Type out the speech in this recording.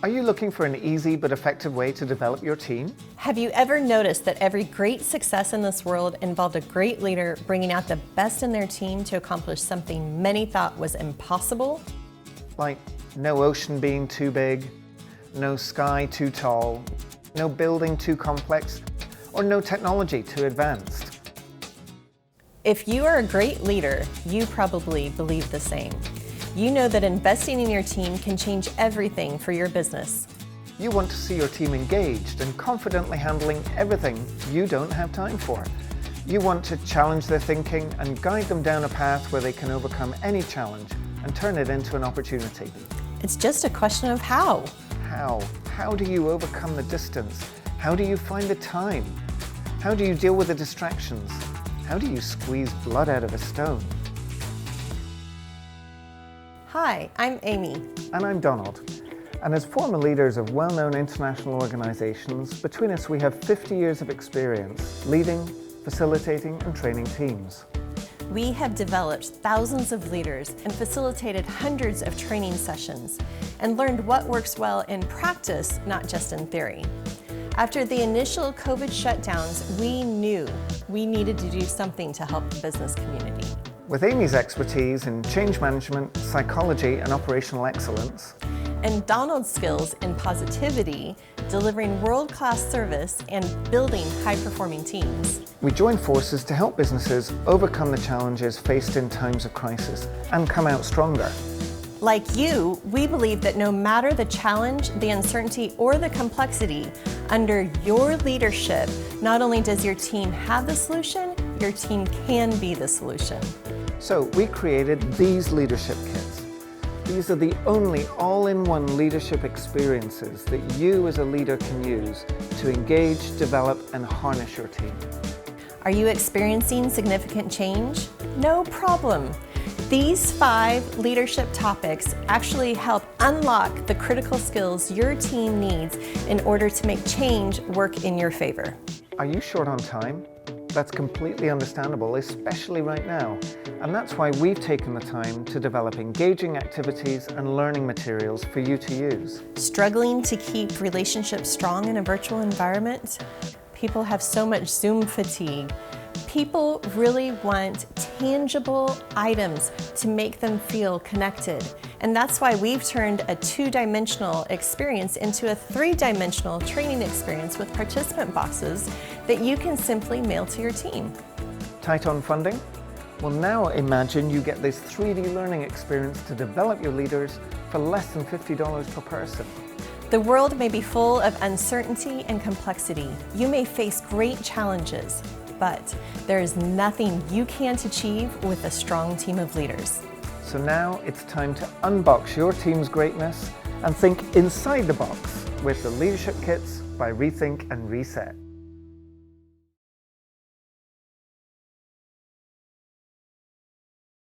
Are you looking for an easy but effective way to develop your team? Have you ever noticed that every great success in this world involved a great leader bringing out the best in their team to accomplish something many thought was impossible? Like no ocean being too big, no sky too tall, no building too complex, or no technology too advanced. If you are a great leader, you probably believe the same. You know that investing in your team can change everything for your business. You want to see your team engaged and confidently handling everything you don't have time for. You want to challenge their thinking and guide them down a path where they can overcome any challenge and turn it into an opportunity. It's just a question of how. How? How do you overcome the distance? How do you find the time? How do you deal with the distractions? How do you squeeze blood out of a stone? Hi, I'm Amy. And I'm Donald. And as former leaders of well-known international organizations, between us we have 50 years of experience leading, facilitating and training teams. We have developed thousands of leaders and facilitated hundreds of training sessions and learned what works well in practice, not just in theory. After the initial COVID shutdowns, we knew we needed to do something to help the business community. With Amy's expertise in change management, psychology and operational excellence, and Donald's skills in positivity, delivering world-class service and building high-performing teams, we joined forces to help businesses overcome the challenges faced in times of crisis and come out stronger. Like you, we believe that no matter the challenge, the uncertainty, or the complexity, under your leadership, not only does your team have the solution, your team can be the solution. So we created these leadership kits. These are the only all-in-one leadership experiences that you as a leader can use to engage, develop, and harness your team. Are you experiencing significant change? No problem. These 5 leadership topics actually help unlock the critical skills your team needs in order to make change work in your favor. Are you short on time? That's completely understandable, especially right now. And that's why we've taken the time to develop engaging activities and learning materials for you to use. Struggling to keep relationships strong in a virtual environment? People have so much Zoom fatigue. People really want tangible items to make them feel connected. And that's why we've turned a 2-dimensional experience into a 3-dimensional training experience with participant boxes that you can simply mail to your team. Tight on funding? Well, now imagine you get this 3D learning experience to develop your leaders for less than $50 per person. The world may be full of uncertainty and complexity. You may face great challenges, but there is nothing you can't achieve with a strong team of leaders. So now it's time to unbox your team's greatness and think inside the box with the Leadership Kits by Rethink and Reset.